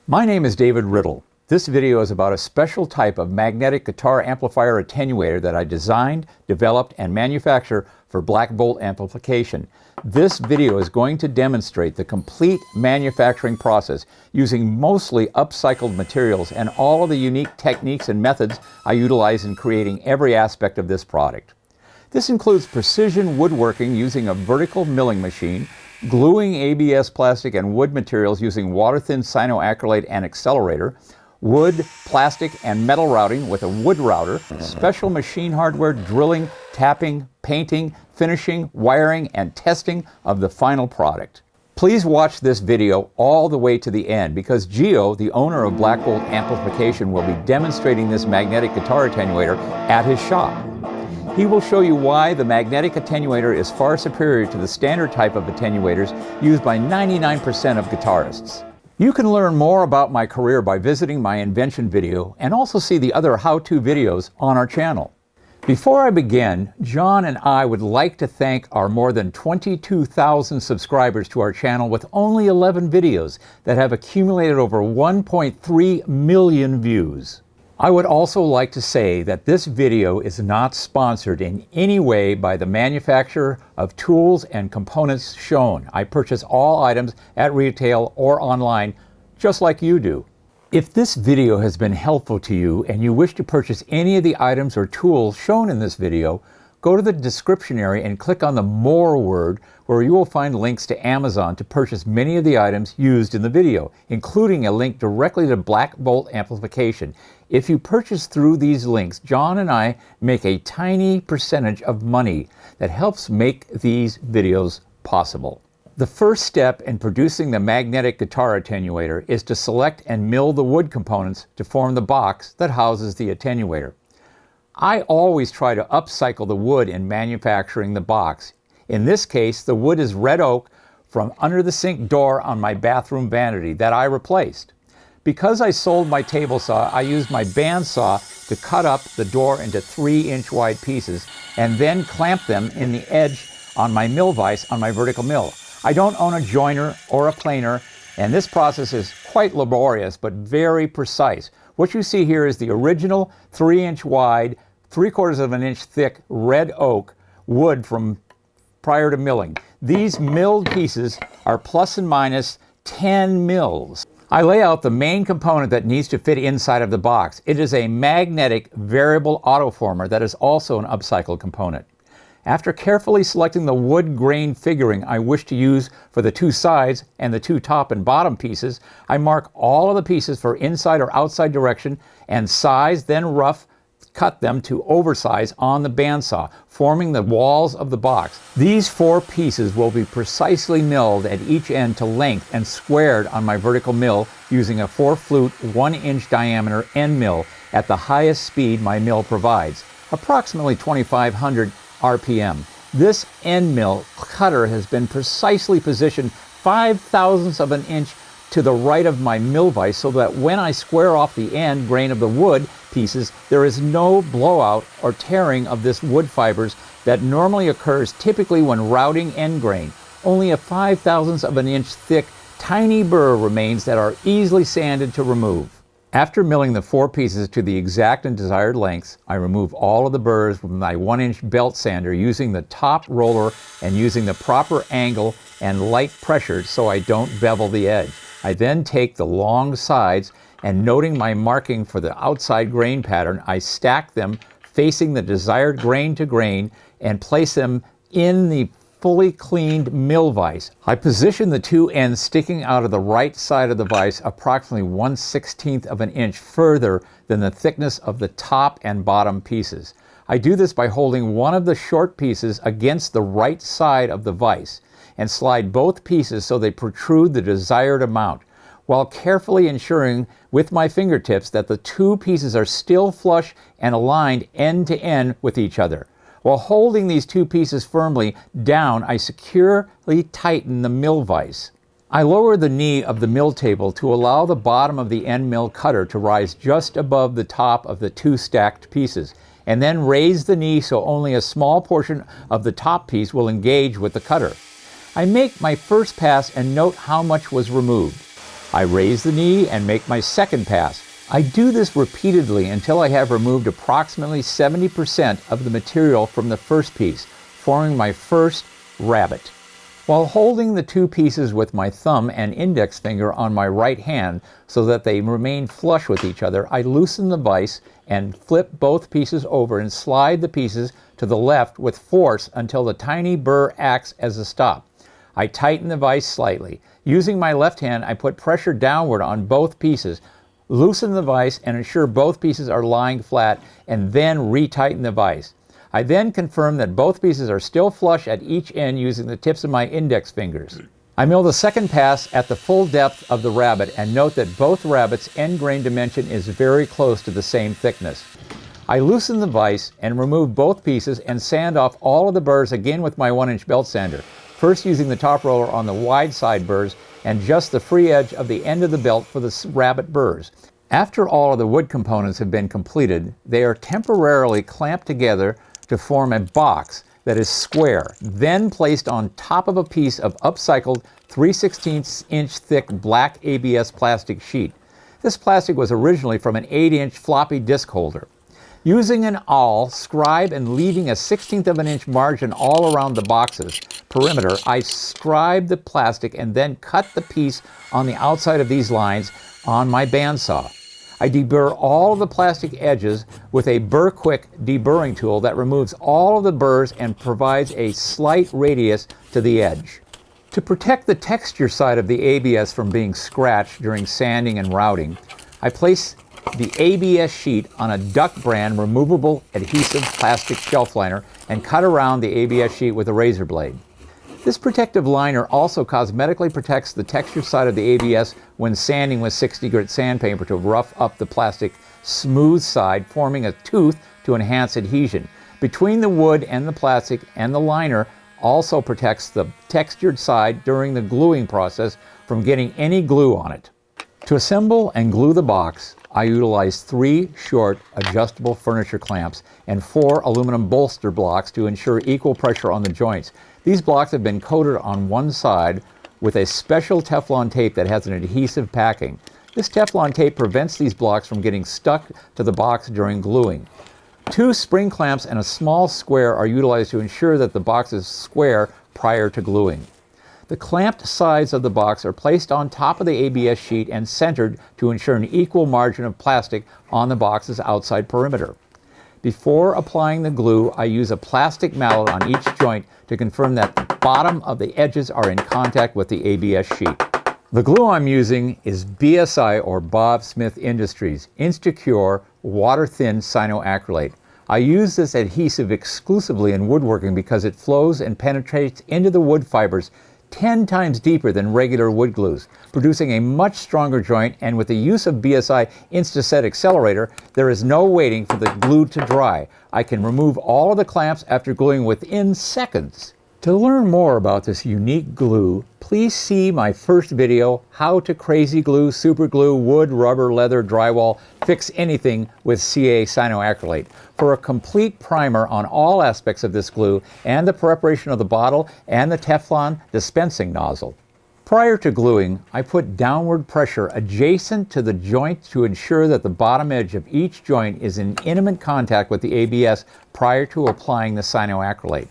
My name is David Riddle. This video is about a special type of magnetic guitar amplifier attenuator that I designed, developed, and manufacture for Black Volt Amplification. This video is going to demonstrate the complete manufacturing process using mostly upcycled materials and all of the unique techniques and methods I utilize in creating every aspect of this product. This includes precision woodworking using a vertical milling machine, gluing ABS plastic and wood materials using water-thin cyanoacrylate and accelerator, wood, plastic, and metal routing with a wood router, special machine hardware, drilling, tapping, painting, finishing, wiring, and testing of the final product. Please watch this video all the way to the end because Gio, the owner of Black Volt Amplification, will be demonstrating this magnetic guitar attenuator at his shop. He will show you why the magnetic attenuator is far superior to the standard type of attenuators used by 99% of guitarists. You can learn more about my career by visiting my invention video and also see the other how-to videos on our channel. Before I begin, John and I would like to thank our more than 22,000 subscribers to our channel with only 11 videos that have accumulated over 1.3 million views. I would also like to say that this video is not sponsored in any way by the manufacturer of tools and components shown. I purchase all items at retail or online, just like you do. If this video has been helpful to you and you wish to purchase any of the items or tools shown in this video, go to the description area and click on the More word, where you will find links to Amazon to purchase many of the items used in the video, including a link directly to Black Volt Amplification. If you purchase through these links, John and I make a tiny percentage of money that helps make these videos possible. The first step in producing the magnetic guitar attenuator is to select and mill the wood components to form the box that houses the attenuator. I always try to upcycle the wood in manufacturing the box. In this case, the wood is red oak from under the sink door on my bathroom vanity that I replaced. Because I sold my table saw, I used my bandsaw to cut up the door into 3-inch wide pieces and then clamp them in the edge on my mill vise on my vertical mill. I don't own a joiner or a planer, and this process is quite laborious but very precise. What you see here is the original 3-inch wide, 3/4 of an inch thick red oak wood from prior to milling. These milled pieces are plus and minus 10 mils. I lay out the main component that needs to fit inside of the box. It is a magnetic variable autoformer that is also an upcycled component. After carefully selecting the wood grain figuring I wish to use for the two sides and the two top and bottom pieces, I mark all of the pieces for inside or outside direction and size, then rough cut them to oversize on the bandsaw, forming the walls of the box. These 4 pieces will be precisely milled at each end to length and squared on my vertical mill using a 4-flute 1-inch diameter end mill at the highest speed my mill provides, approximately 2,500 RPM. This end mill cutter has been precisely positioned 5/1000ths of an inch to the right of my mill vise so that when I square off the end grain of the wood pieces, there is no blowout or tearing of this wood fibers that normally occurs typically when routing end grain. Only a 5/1000ths of an inch thick tiny burr remains that are easily sanded to remove. After milling the 4 pieces to the exact and desired lengths, I remove all of the burrs with my 1-inch belt sander using the top roller and using the proper angle and light pressure so I don't bevel the edge. I then take the long sides and, noting my marking for the outside grain pattern, I stack them facing the desired grain to grain and place them in the fully cleaned mill vise. I position the 2 ends sticking out of the right side of the vise approximately 1/16 of an inch further than the thickness of the top and bottom pieces. I do this by holding one of the short pieces against the right side of the vise and slide both pieces so they protrude the desired amount, while carefully ensuring with my fingertips that the 2 pieces are still flush and aligned end to end with each other. While holding these 2 pieces firmly down, I securely tighten the mill vise. I lower the knee of the mill table to allow the bottom of the end mill cutter to rise just above the top of the 2 stacked pieces, and then raise the knee so only a small portion of the top piece will engage with the cutter. I make my first pass and note how much was removed. I raise the knee and make my second pass. I do this repeatedly until I have removed approximately 70% of the material from the first piece, forming my first rabbet. While holding the two pieces with my thumb and index finger on my right hand so that they remain flush with each other, I loosen the vise and flip both pieces over and slide the pieces to the left with force until the tiny burr acts as a stop. I tighten the vise slightly. Using my left hand, I put pressure downward on both pieces, loosen the vise and ensure both pieces are lying flat, and then retighten the vise. I then confirm that both pieces are still flush at each end using the tips of my index fingers. I mill the second pass at the full depth of the rabbet and note that both rabbets' end grain dimension is very close to the same thickness. I loosen the vise and remove both pieces and sand off all of the burrs again with my 1-inch belt sander, first using the top roller on the wide side burrs and just the free edge of the end of the belt for the rabbet burrs. After all of the wood components have been completed, they are temporarily clamped together to form a box that is square, then placed on top of a piece of upcycled 3/16-inch thick black ABS plastic sheet. This plastic was originally from an 8-inch floppy disk holder. Using an awl, scribe, and leaving a 1/16 of an inch margin all around the box's perimeter, I scribe the plastic and then cut the piece on the outside of these lines on my bandsaw. I deburr all of the plastic edges with a Burr Quick deburring tool that removes all of the burrs and provides a slight radius to the edge. To protect the texture side of the ABS from being scratched during sanding and routing, I place the ABS sheet on a Duck brand removable adhesive plastic shelf liner and cut around the ABS sheet with a razor blade. This protective liner also cosmetically protects the texture side of the ABS when sanding with 60 grit sandpaper to rough up the plastic smooth side, forming a tooth to enhance adhesion. Between the wood and the plastic, and the liner also protects the textured side during the gluing process from getting any glue on it. To assemble and glue the box, I utilize 3 short adjustable furniture clamps and 4 aluminum bolster blocks to ensure equal pressure on the joints. These blocks have been coated on one side with a special Teflon tape that has an adhesive packing. This Teflon tape prevents these blocks from getting stuck to the box during gluing. 2 spring clamps and a small square are utilized to ensure that the box is square prior to gluing. The clamped sides of the box are placed on top of the ABS sheet and centered to ensure an equal margin of plastic on the box's outside perimeter. Before applying the glue, I use a plastic mallet on each joint to confirm that the bottom of the edges are in contact with the ABS sheet. The glue I'm using is BSI or Bob Smith Industries INSTA-CURE water-thin cyanoacrylate. I use this adhesive exclusively in woodworking because it flows and penetrates into the wood fibers 10 times deeper than regular wood glues, producing a much stronger joint, and with the use of BSI INSTA-SET accelerator, there is no waiting for the glue to dry. I can remove all of the clamps after gluing within seconds. To learn more about this unique glue, please see my first video, How to Crazy Glue, Super Glue, Wood, Rubber, Leather, Drywall, Fix Anything with CA Cyanoacrylate, for a complete primer on all aspects of this glue and the preparation of the bottle and the Teflon dispensing nozzle. Prior to gluing, I put downward pressure adjacent to the joint to ensure that the bottom edge of each joint is in intimate contact with the ABS prior to applying the cyanoacrylate.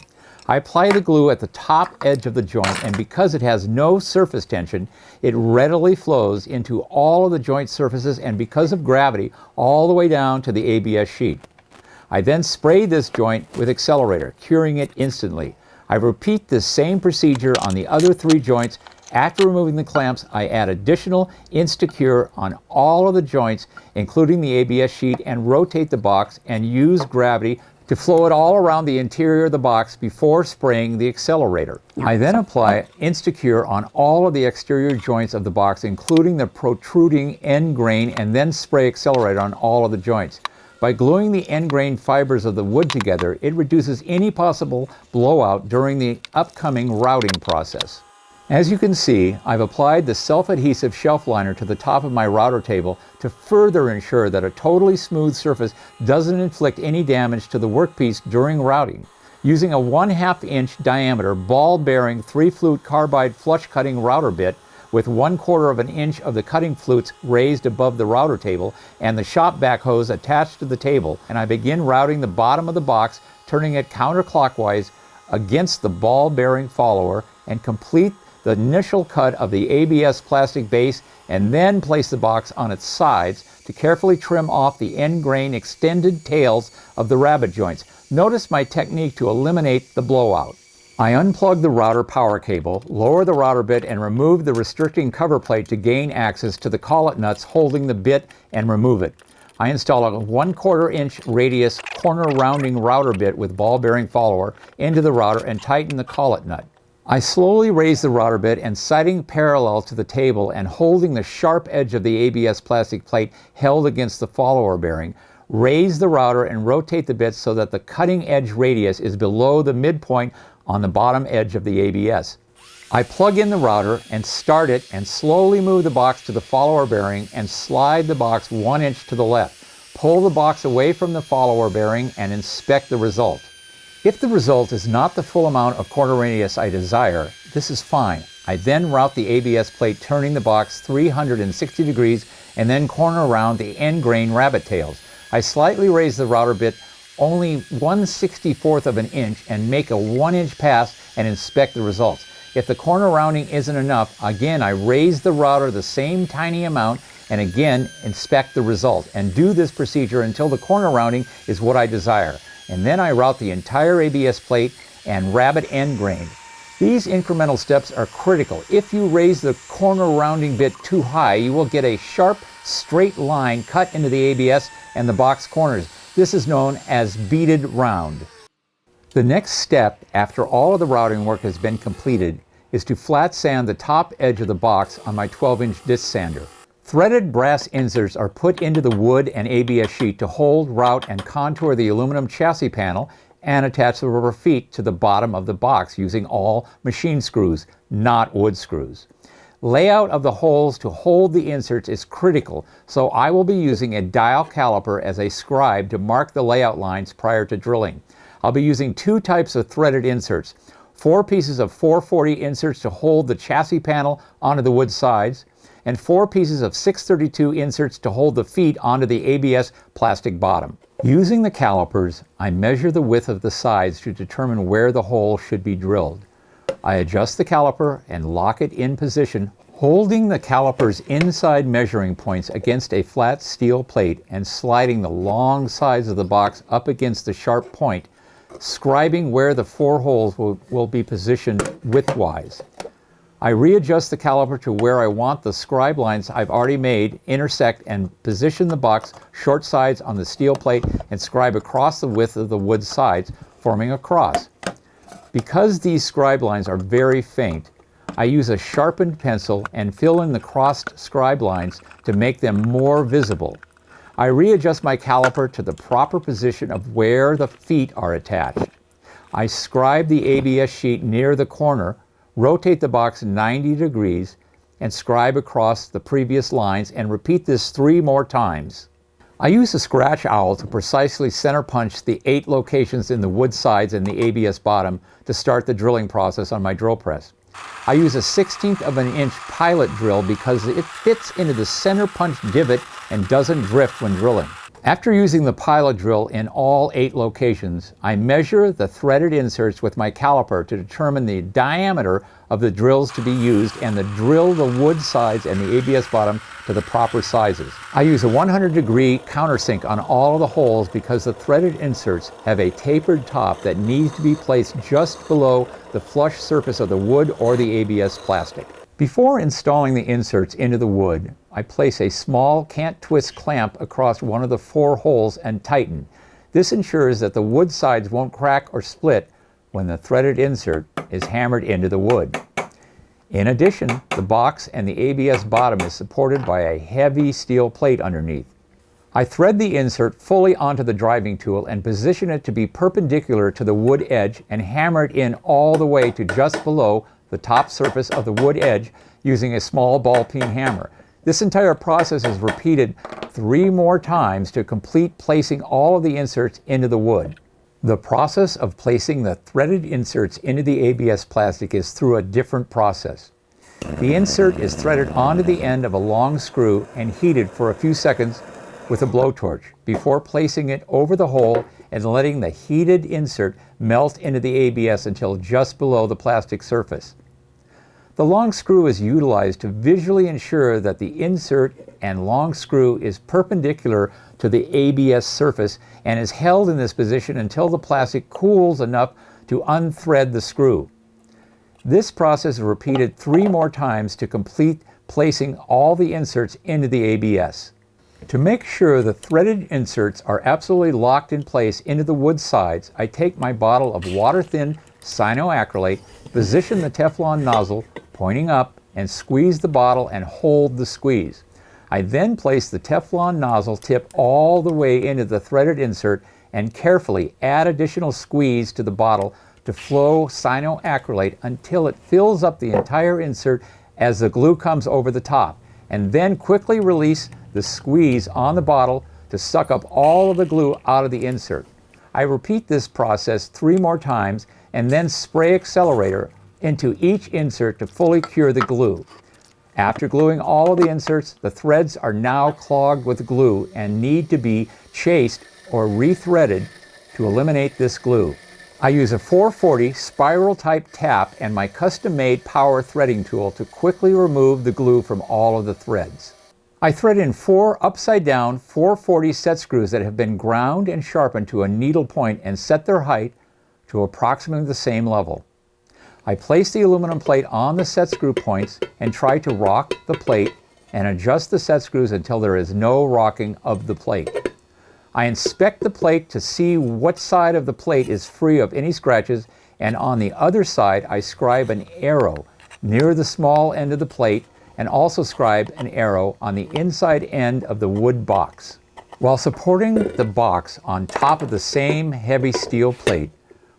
I apply the glue at the top edge of the joint, and because it has no surface tension, it readily flows into all of the joint surfaces, and because of gravity, all the way down to the ABS sheet. I then spray this joint with accelerator, curing it instantly. I repeat this same procedure on the other 3 joints. After removing the clamps, I add additional INSTA-CURE on all of the joints, including the ABS sheet, and rotate the box and use gravity to flow it all around the interior of the box before spraying the accelerator. I then apply INSTA-CURE on all of the exterior joints of the box, including the protruding end grain, and then spray accelerator on all of the joints. By gluing the end grain fibers of the wood together, it reduces any possible blowout during the upcoming routing process. As you can see, I've applied the self-adhesive shelf liner to the top of my router table to further ensure that a totally smooth surface doesn't inflict any damage to the workpiece during routing. Using a 1/2 inch diameter ball-bearing 3-flute carbide flush cutting router bit with 1/4 of an inch of the cutting flutes raised above the router table and the shop vac hose attached to the table, and I begin routing the bottom of the box, turning it counterclockwise against the ball bearing follower, and complete the initial cut of the ABS plastic base, and then place the box on its sides to carefully trim off the end grain extended tails of the rabbet joints. Notice my technique to eliminate the blowout. I unplug the router power cable, lower the router bit, and remove the restricting cover plate to gain access to the collet nuts holding the bit and remove it. I install a 1/4 inch radius corner rounding router bit with ball bearing follower into the router and tighten the collet nut. I slowly raise the router bit and sighting parallel to the table and holding the sharp edge of the ABS plastic plate held against the follower bearing, raise the router and rotate the bit so that the cutting edge radius is below the midpoint on the bottom edge of the ABS. I plug in the router and start it and slowly move the box to the follower bearing and slide the box 1 inch to the left. Pull the box away from the follower bearing and inspect the result. If the result is not the full amount of corner radius I desire, this is fine. I then route the ABS plate, turning the box 360 degrees and then corner around the end grain rabbet tails. I slightly raise the router bit only 1/64 of an inch and make a 1 inch pass and inspect the results. If the corner rounding isn't enough, again I raise the router the same tiny amount and again inspect the result, and do this procedure until the corner rounding is what I desire. And then I route the entire ABS plate and rabbet end grain. These incremental steps are critical. If you raise the corner rounding bit too high, you will get a sharp, straight line cut into the ABS and the box corners. This is known as beaded round. The next step, after all of the routing work has been completed, is to flat sand the top edge of the box on my 12-inch disc sander. Threaded brass inserts are put into the wood and ABS sheet to hold, route, and contour the aluminum chassis panel and attach the rubber feet to the bottom of the box using all machine screws, not wood screws. Layout of the holes to hold the inserts is critical, so I will be using a dial caliper as a scribe to mark the layout lines prior to drilling. I'll be using 2 types of threaded inserts, 4 pieces of 440 inserts to hold the chassis panel onto the wood sides, and 4 pieces of 632 inserts to hold the feet onto the ABS plastic bottom. Using the calipers, I measure the width of the sides to determine where the hole should be drilled. I adjust the caliper and lock it in position, holding the caliper's inside measuring points against a flat steel plate and sliding the long sides of the box up against the sharp point, scribing where the 4 holes will be positioned widthwise. I readjust the caliper to where I want the scribe lines I've already made intersect and position the box short sides on the steel plate and scribe across the width of the wood sides, forming a cross. Because these scribe lines are very faint, I use a sharpened pencil and fill in the crossed scribe lines to make them more visible. I readjust my caliper to the proper position of where the feet are attached. I scribe the ABS sheet near the corner, rotate the box 90 degrees, and scribe across the previous lines, and repeat this 3 more times. I use a scratch owl to precisely center punch the 8 locations in the wood sides and the ABS bottom to start the drilling process on my drill press. I use a 1/16 of an inch pilot drill because it fits into the center punch divot and doesn't drift when drilling. After using the pilot drill in all 8 locations, I measure the threaded inserts with my caliper to determine the diameter of the drills to be used and to drill the wood sides and the ABS bottom to the proper sizes. I use a 100-degree countersink on all of the holes because the threaded inserts have a tapered top that needs to be placed just below the flush surface of the wood or the ABS plastic. Before installing the inserts into the wood, I place a small can't twist clamp across one of the 4 holes and tighten. This ensures that the wood sides won't crack or split when the threaded insert is hammered into the wood. In addition, the box and the ABS bottom is supported by a heavy steel plate underneath. I thread the insert fully onto the driving tool and position it to be perpendicular to the wood edge and hammer it in all the way to just below the top surface of the wood edge using a small ball peen hammer. This entire process is repeated 3 more times to complete placing all of the inserts into the wood. The process of placing the threaded inserts into the ABS plastic is through a different process. The insert is threaded onto the end of a long screw and heated for a few seconds with a blowtorch before placing it over the hole and letting the heated insert melt into the ABS until just below the plastic surface. The long screw is utilized to visually ensure that the insert and long screw is perpendicular to the ABS surface and is held in this position until the plastic cools enough to unthread the screw. This process is repeated 3 more times to complete placing all the inserts into the ABS. To make sure the threaded inserts are absolutely locked in place into the wood sides, I take my bottle of water-thin cyanoacrylate, position the Teflon nozzle pointing up, and squeeze the bottle and hold the squeeze. I then place the Teflon nozzle tip all the way into the threaded insert and carefully add additional squeeze to the bottle to flow cyanoacrylate until it fills up the entire insert as the glue comes over the top, and then quickly release the squeeze on the bottle to suck up all of the glue out of the insert. I repeat this process 3 more times and then spray accelerator into each insert to fully cure the glue. After gluing all of the inserts, the threads are now clogged with glue and need to be chased or rethreaded to eliminate this glue. I use a 440 spiral type tap and my custom-made power threading tool to quickly remove the glue from all of the threads. I thread in 4 upside down 440 set screws that have been ground and sharpened to a needle point and set their height to approximately the same level. I place the aluminum plate on the set screw points and try to rock the plate and adjust the set screws until there is no rocking of the plate. I inspect the plate to see what side of the plate is free of any scratches, and on the other side I scribe an arrow near the small end of the plate and also scribe an arrow on the inside end of the wood box. While supporting the box on top of the same heavy steel plate,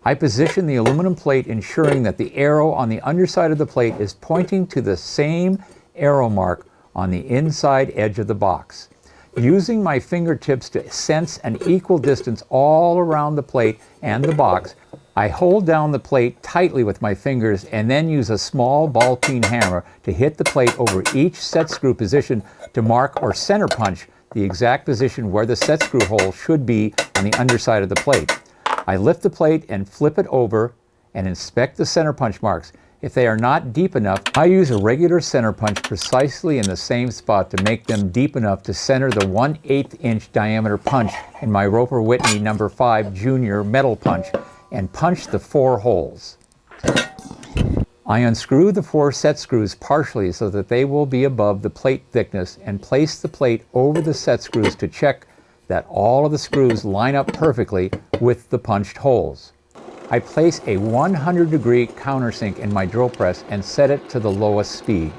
I position the aluminum plate ensuring that the arrow on the underside of the plate is pointing to the same arrow mark on the inside edge of the box. Using my fingertips to sense an equal distance all around the plate and the box, I hold down the plate tightly with my fingers and then use a small ball-peen hammer to hit the plate over each set screw position to mark or center punch the exact position where the set screw hole should be on the underside of the plate. I lift the plate and flip it over and inspect the center punch marks. If they are not deep enough, I use a regular center punch precisely in the same spot to make them deep enough to center the 1/8 inch diameter punch in my Roper Whitney No. 5 Junior metal punch and punch the 4 holes. I unscrew the 4 set screws partially so that they will be above the plate thickness and place the plate over the set screws to check that all of the screws line up perfectly with the punched holes. I place a 100-degree countersink in my drill press and set it to the lowest speed,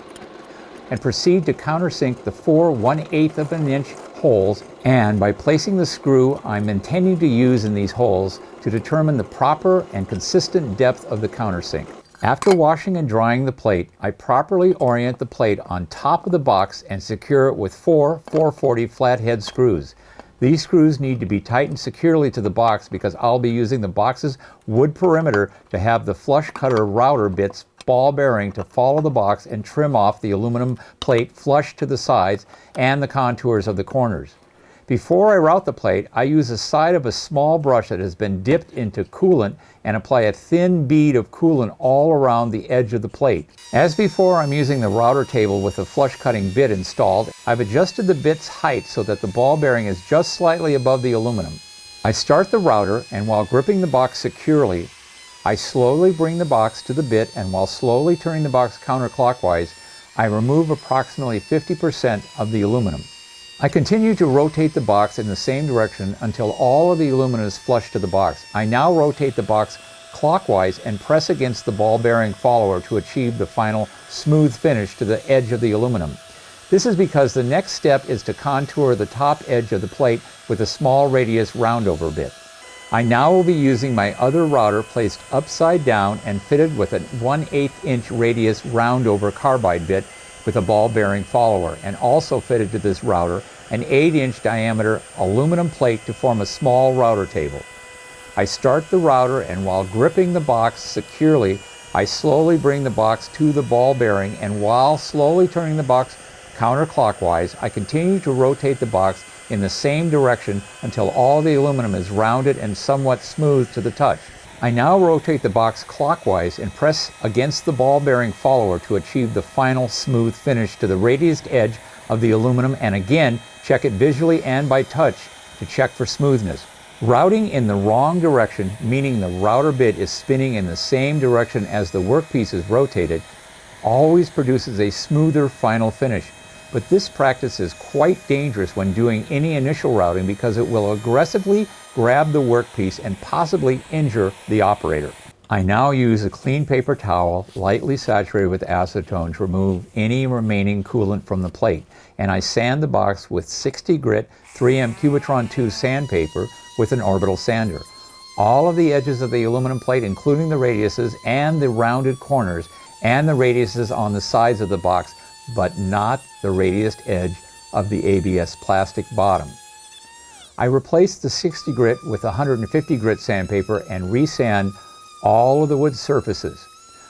and proceed to countersink the 4 1/8 of an inch holes, and by placing the screw I'm intending to use in these holes to determine the proper and consistent depth of the countersink. After washing and drying the plate, I properly orient the plate on top of the box and secure it with 4 440 flathead screws. These screws need to be tightened securely to the box because I'll be using the box's wood perimeter to have the flush cutter router bits ball bearing to follow the box and trim off the aluminum plate flush to the sides and the contours of the corners. Before I route the plate, I use the side of a small brush that has been dipped into coolant and apply a thin bead of coolant all around the edge of the plate. As before, I'm using the router table with the flush cutting bit installed. I've adjusted the bit's height so that the ball bearing is just slightly above the aluminum. I start the router, and while gripping the box securely, I slowly bring the box to the bit, and while slowly turning the box counterclockwise, I remove approximately 50% of the aluminum. I continue to rotate the box in the same direction until all of the aluminum is flush to the box. I now rotate the box clockwise and press against the ball bearing follower to achieve the final smooth finish to the edge of the aluminum. This is because the next step is to contour the top edge of the plate with a small radius roundover bit. I now will be using my other router placed upside down and fitted with a 1/8 inch radius roundover carbide bit with a ball bearing follower, and also fitted to this router an 8-inch diameter aluminum plate to form a small router table. I start the router, and while gripping the box securely, I slowly bring the box to the ball bearing, and while slowly turning the box counterclockwise, I continue to rotate the box in the same direction until all the aluminum is rounded and somewhat smooth to the touch. I now rotate the box clockwise and press against the ball bearing follower to achieve the final smooth finish to the radiused edge of the aluminum, and again check it visually and by touch to check for smoothness. Routing in the wrong direction, meaning the router bit is spinning in the same direction as the workpiece is rotated, always produces a smoother final finish. But this practice is quite dangerous when doing any initial routing because it will aggressively grab the workpiece and possibly injure the operator. I now use a clean paper towel lightly saturated with acetone to remove any remaining coolant from the plate, and I sand the box with 60 grit 3M Cubitron 2 sandpaper with an orbital sander. All of the edges of the aluminum plate, including the radiuses and the rounded corners and the radiuses on the sides of the box, but not the radiused edge of the ABS plastic bottom. I replaced the 60 grit with 150 grit sandpaper and resand all of the wood surfaces.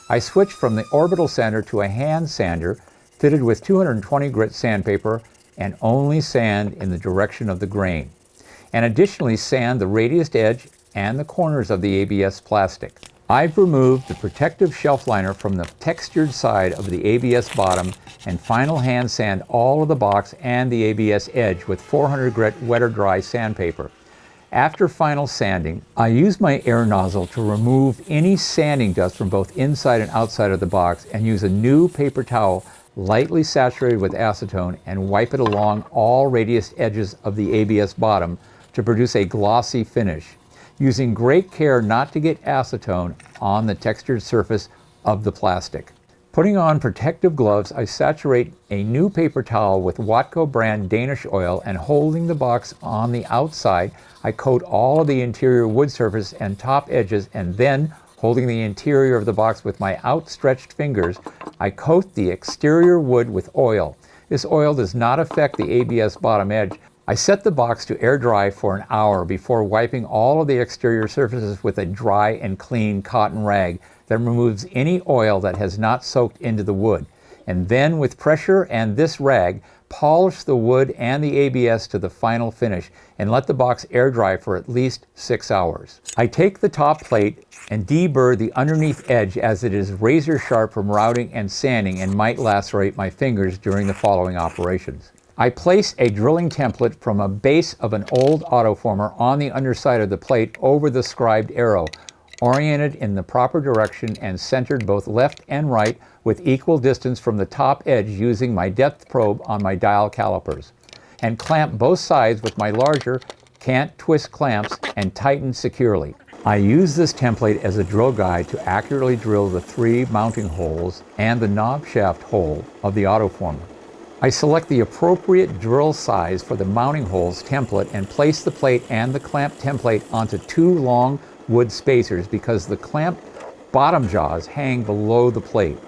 I switched from the orbital sander to a hand sander fitted with 220 grit sandpaper and only sand in the direction of the grain, and additionally sand the radiused edge and the corners of the ABS plastic. I've removed the protective shelf liner from the textured side of the ABS bottom and final hand sand all of the box and the ABS edge with 400 grit wet or dry sandpaper. After final sanding, I use my air nozzle to remove any sanding dust from both inside and outside of the box and use a new paper towel lightly saturated with acetone and wipe it along all radius edges of the ABS bottom to produce a glossy finish, using great care not to get acetone on the textured surface of the plastic. Putting on protective gloves, I saturate a new paper towel with Watco brand Danish oil, and holding the box on the outside, I coat all of the interior wood surface and top edges, and then, holding the interior of the box with my outstretched fingers, I coat the exterior wood with oil. This oil does not affect the ABS bottom edge. I set the box to air dry for an hour before wiping all of the exterior surfaces with a dry and clean cotton rag that removes any oil that has not soaked into the wood. And then with pressure and this rag, polish the wood and the ABS to the final finish and let the box air dry for at least 6 hours. I take the top plate and deburr the underneath edge as it is razor sharp from routing and sanding and might lacerate my fingers during the following operations. I place a drilling template from a base of an old autoformer on the underside of the plate over the scribed arrow, oriented in the proper direction and centered both left and right with equal distance from the top edge using my depth probe on my dial calipers, and clamp both sides with my larger can't twist clamps and tighten securely. I use this template as a drill guide to accurately drill the 3 mounting holes and the knob shaft hole of the autoformer. I select the appropriate drill size for the mounting holes template and place the plate and the clamp template onto 2 long wood spacers because the clamp bottom jaws hang below the plate.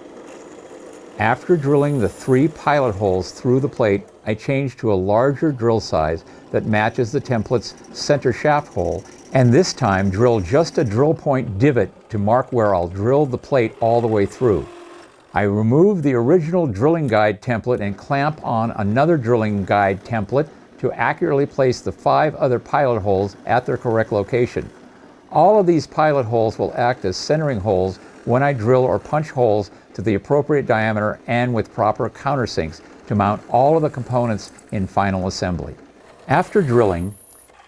After drilling the 3 pilot holes through the plate, I change to a larger drill size that matches the template's center shaft hole, and this time drill just a drill point divot to mark where I'll drill the plate all the way through. I remove the original drilling guide template and clamp on another drilling guide template to accurately place the 5 other pilot holes at their correct location. All of these pilot holes will act as centering holes when I drill or punch holes to the appropriate diameter and with proper countersinks to mount all of the components in final assembly. After drilling,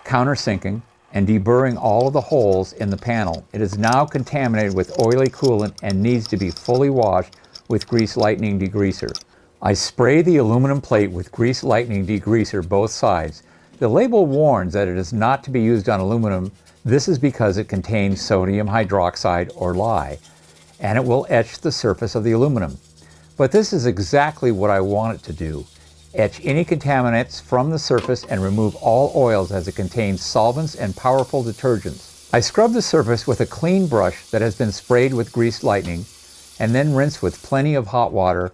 countersinking, and deburring all of the holes in the panel, it is now contaminated with oily coolant and needs to be fully washed with grease lightning degreaser. I spray the aluminum plate with grease lightning degreaser both sides. The label warns that it is not to be used on aluminum. This is because it contains sodium hydroxide or lye, and it will etch the surface of the aluminum. But this is exactly what I want it to do. Etch any contaminants from the surface and remove all oils as it contains solvents and powerful detergents. I scrub the surface with a clean brush that has been sprayed with grease lightning, and then rinse with plenty of hot water,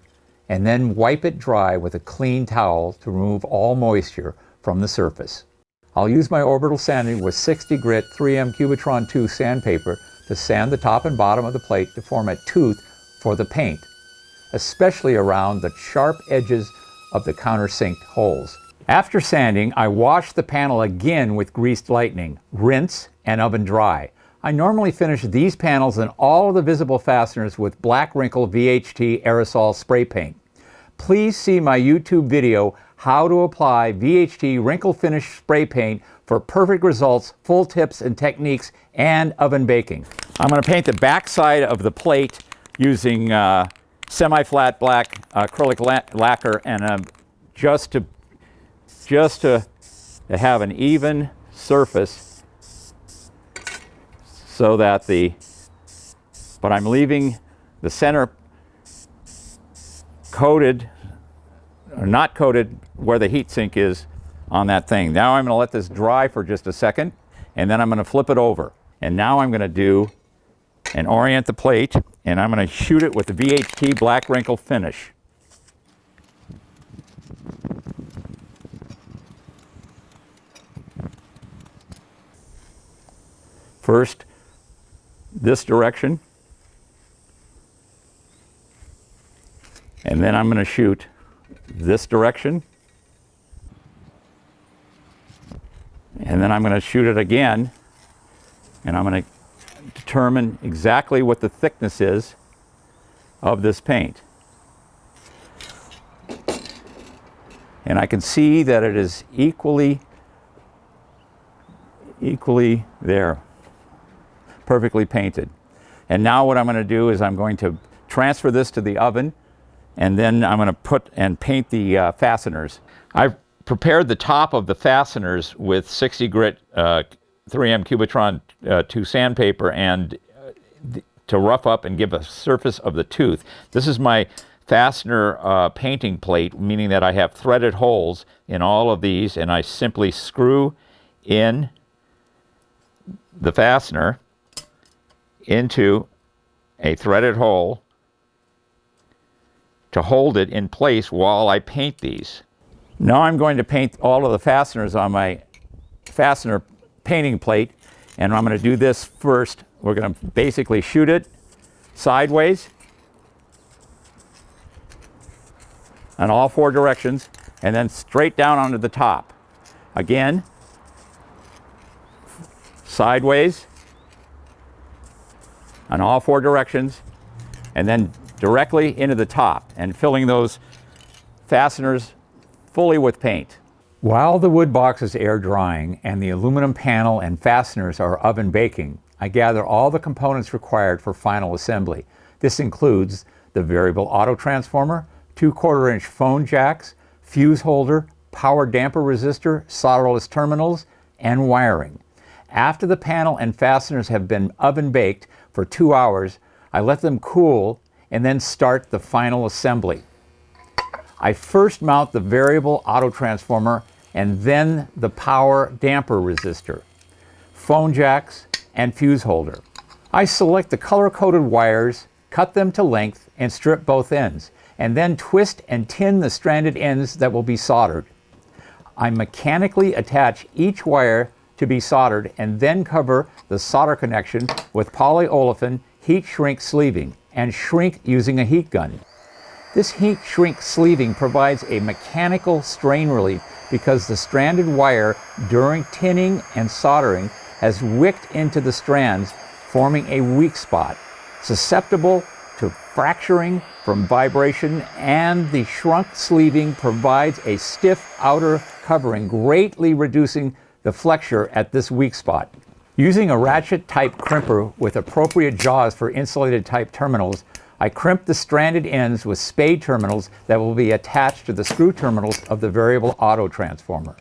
and then wipe it dry with a clean towel to remove all moisture from the surface. I'll use my orbital sanding with 60 grit 3M Cubitron 2 sandpaper to sand the top and bottom of the plate to form a tooth for the paint, especially around the sharp edges of the countersink holes. After sanding, I wash the panel again with greased lightning, rinse, and oven dry. I normally finish these panels and all of the visible fasteners with Black Wrinkle VHT aerosol spray paint. Please see my YouTube video, How to Apply VHT Wrinkle Finish Spray Paint for perfect results, full tips and techniques, and oven baking. I'm going to paint the back side of the plate using semi-flat black acrylic lacquer, and just to have an even surface, so that but I'm leaving the center coated, or not coated, where the heat sink is on that thing. Now I'm going to let this dry for just a second, and then I'm going to flip it over. And now I'm going to do and orient the plate, and I'm going to shoot it with the VHT Black Wrinkle finish. First, this direction, and then I'm going to shoot this direction, and then I'm going to shoot it again, and I'm going to determine exactly what the thickness is of this paint. And I can see that it is equally there, perfectly painted. And now what I'm going to do is I'm going to transfer this to the oven, and then I'm going to put and paint the fasteners. I've prepared the top of the fasteners with 60 grit 3M Cubitron 2 sandpaper and to rough up and give a surface of the tooth. This is my fastener painting plate, meaning that I have threaded holes in all of these, and I simply screw in the fastener into a threaded hole to hold it in place while I paint these. Now I'm going to paint all of the fasteners on my fastener painting plate, and I'm going to do this first. We're going to basically shoot it sideways in all four directions, and then straight down onto the top. Again, sideways in all four directions, and then directly into the top, and filling those fasteners fully with paint. While the wood box is air drying and the aluminum panel and fasteners are oven baking, I gather all the components required for final assembly. This includes the variable auto transformer, 2/4 inch phone jacks, fuse holder, power damper resistor, solderless terminals, and wiring. After the panel and fasteners have been oven baked for 2 hours, I let them cool and then start the final assembly. I first mount the variable auto transformer and then the power damper resistor, phone jacks, and fuse holder. I select the color-coded wires, cut them to length, and strip both ends, and then twist and tin the stranded ends that will be soldered. I mechanically attach each wire to be soldered and then cover the solder connection with polyolefin heat shrink sleeving and shrink using a heat gun. This heat shrink sleeving provides a mechanical strain relief because the stranded wire during tinning and soldering has wicked into the strands, forming a weak spot, susceptible to fracturing from vibration, and the shrunk sleeving provides a stiff outer covering, greatly reducing the flexure at this weak spot. Using a ratchet type crimper with appropriate jaws for insulated type terminals, I crimp the stranded ends with spade terminals that will be attached to the screw terminals of the variable auto transformer.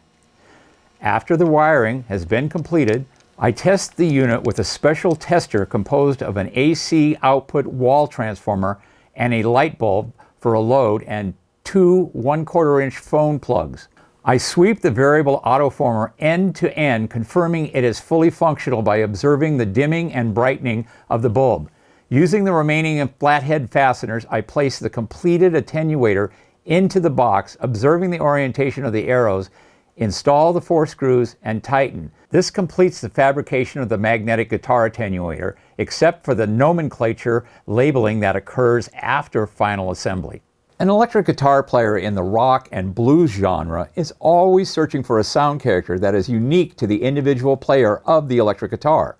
After the wiring has been completed, I test the unit with a special tester composed of an AC output wall transformer and a light bulb for a load and 2 1/4 inch phone plugs. I sweep the variable autoformer end to end, confirming it is fully functional by observing the dimming and brightening of the bulb. Using the remaining flathead fasteners, I place the completed attenuator into the box, observing the orientation of the arrows Install the 4 screws and tighten. This completes the fabrication of the magnetic guitar attenuator, except for the nomenclature labeling that occurs after final assembly. An electric guitar player in the rock and blues genre is always searching for a sound character that is unique to the individual player of the electric guitar.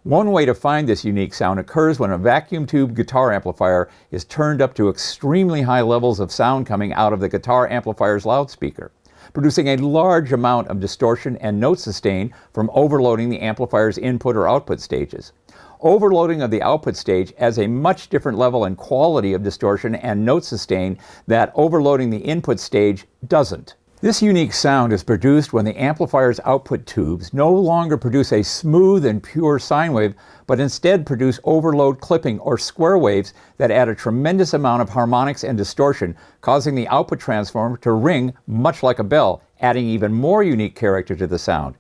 One way to find this unique sound occurs when a vacuum tube guitar amplifier is turned up to extremely high levels of sound coming out of the guitar amplifier's loudspeaker, producing a large amount of distortion and note sustain from overloading the amplifier's input or output stages. Overloading of the output stage adds a much different level and quality of distortion and note sustain that overloading the input stage doesn't. This unique sound is produced when the amplifier's output tubes no longer produce a smooth and pure sine wave, but instead produce overload clipping or square waves that add a tremendous amount of harmonics and distortion, causing the output transformer to ring much like a bell, adding even more unique character to the sound.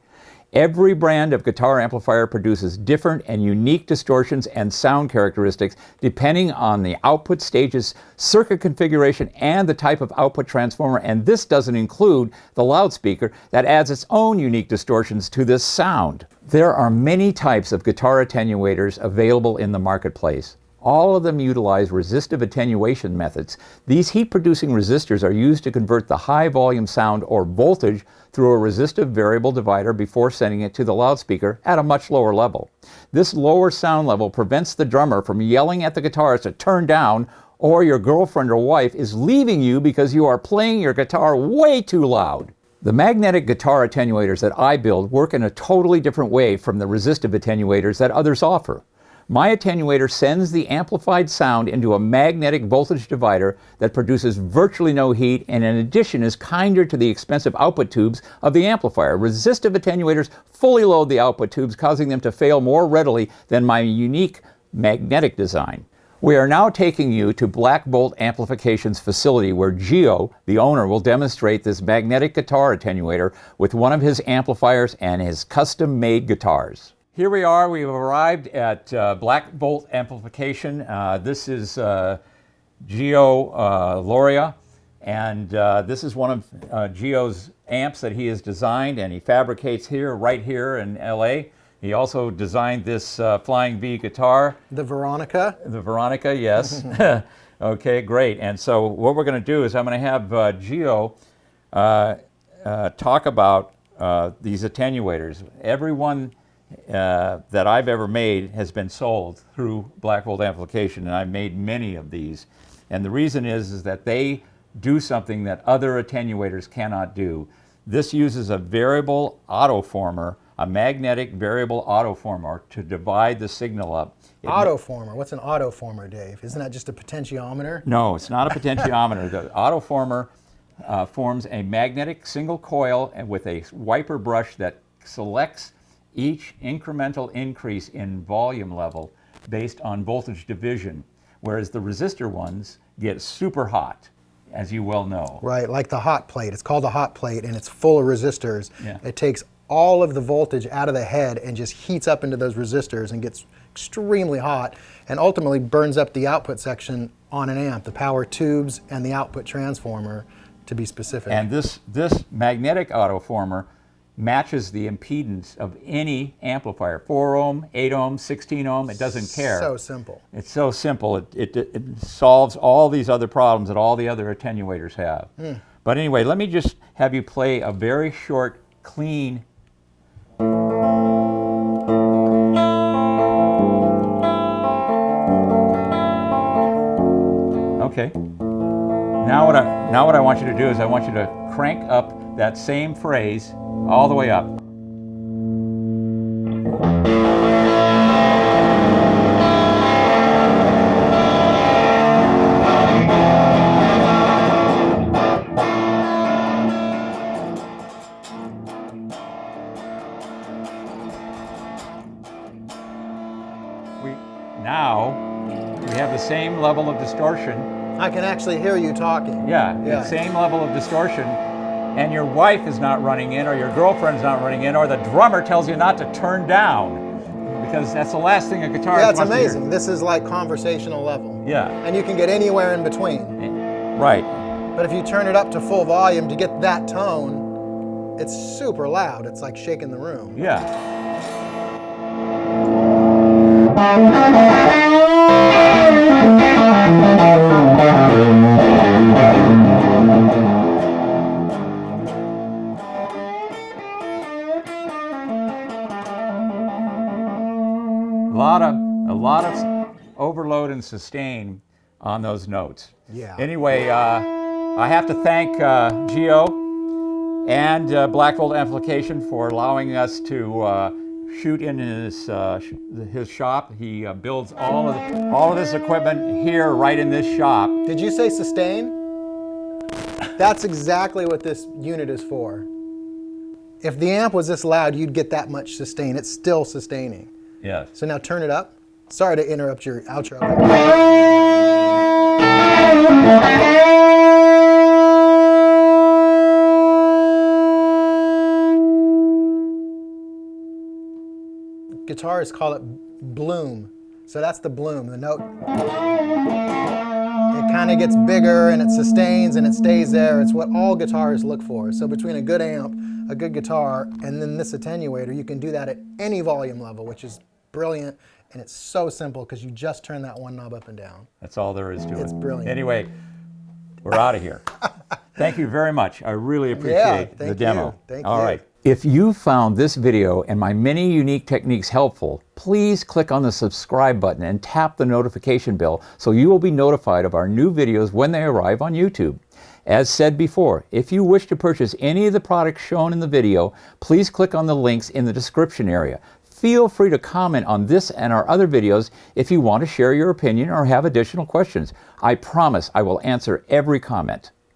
Every brand of guitar amplifier produces different and unique distortions and sound characteristics depending on the output stage's circuit configuration and the type of output transformer, and this doesn't include the loudspeaker that adds its own unique distortions to this sound. There are many types of guitar attenuators available in the marketplace. All of them utilize resistive attenuation methods. These heat-producing resistors are used to convert the high-volume sound or voltage through a resistive variable divider before sending it to the loudspeaker at a much lower level. This lower sound level prevents the drummer from yelling at the guitarist to turn down, or your girlfriend or wife is leaving you because you are playing your guitar way too loud. The magnetic guitar attenuators that I build work in a totally different way from the resistive attenuators that others offer. My attenuator sends the amplified sound into a magnetic voltage divider that produces virtually no heat and in addition is kinder to the expensive output tubes of the amplifier. Resistive attenuators fully load the output tubes, causing them to fail more readily than my unique magnetic design. We are now taking you to Black Volt Amplification's facility where Gio, the owner, will demonstrate this magnetic guitar attenuator with one of his amplifiers and his custom-made guitars. Here we are, we've arrived at Black Volt Amplification. This is Gio Loria, and this is one of Gio's amps that he has designed and he fabricates right here in LA. He also designed this Flying V guitar. The Veronica? The Veronica, yes. Okay, great. And so what we're going to do is I'm going to have Gio talk about these attenuators. Everyone that I've ever made has been sold through Black Volt Amplification, and I've made many of these. And the reason is that they do something that other attenuators cannot do. This uses a variable autoformer, a magnetic variable autoformer, to divide the signal up. Autoformer? What's an autoformer, Dave? Isn't that just a potentiometer? No, it's not a potentiometer. The autoformer forms a magnetic single coil and with a wiper brush that selects each incremental increase in volume level based on voltage division, whereas the resistor ones get super hot, as you well know. Right, like the hot plate. It's called a hot plate and it's full of resistors. Yeah. It takes all of the voltage out of the head and just heats up into those resistors and gets extremely hot and ultimately burns up the output section on an amp, the power tubes and the output transformer, to be specific. And this magnetic autoformer matches the impedance of any amplifier, 4 ohm, 8 ohm, 16 ohm, it doesn't care. So simple. It's so simple, it solves all these other problems that all the other attenuators have. But anyway, let me just have you play a very short, clean okay. Now what I want you to do is I want you to crank up that same phrase all the way up. Now we have the same level of distortion. I can actually hear you talking. Yeah, the same level of distortion, and your wife is not running in, or your girlfriend's not running in, or the drummer tells you not to turn down, because that's the last thing a guitarist wants to hear. Yeah, it's amazing. This is like conversational level. Yeah. And you can get anywhere in between. Right. But if you turn it up to full volume to get that tone, It's super loud. It's like shaking the room. Yeah. A lot of overload and sustain on those notes. Yeah. Anyway, I have to thank Gio and Black Volt Amplification for allowing us to shoot in his shop. He builds all of this equipment here, right in this shop. Did you say sustain? That's exactly what this unit is for. If the amp was this loud, you'd get that much sustain. It's still sustaining. Yes. So now turn it up. Sorry to interrupt your outro. Guitarists call it bloom. So that's the bloom, the note. It kind of gets bigger and it sustains and it stays there. It's what all guitarists look for. So between a good amp, a good guitar, and then this attenuator, you can do that at any volume level, which is brilliant. And it's so simple because you just turn that one knob up and down. That's all there is to it. It's brilliant. Anyway, we're out of here. Thank you very much. I really appreciate the demo. Thank all you. right. If you found this video and my many unique techniques helpful, please click on the subscribe button and tap the notification bell so you will be notified of our new videos when they arrive on YouTube. As said before, if you wish to purchase any of the products shown in the video, please click on the links in the description area. Feel free to comment on this and our other videos if you want to share your opinion or have additional questions. I promise I will answer every comment.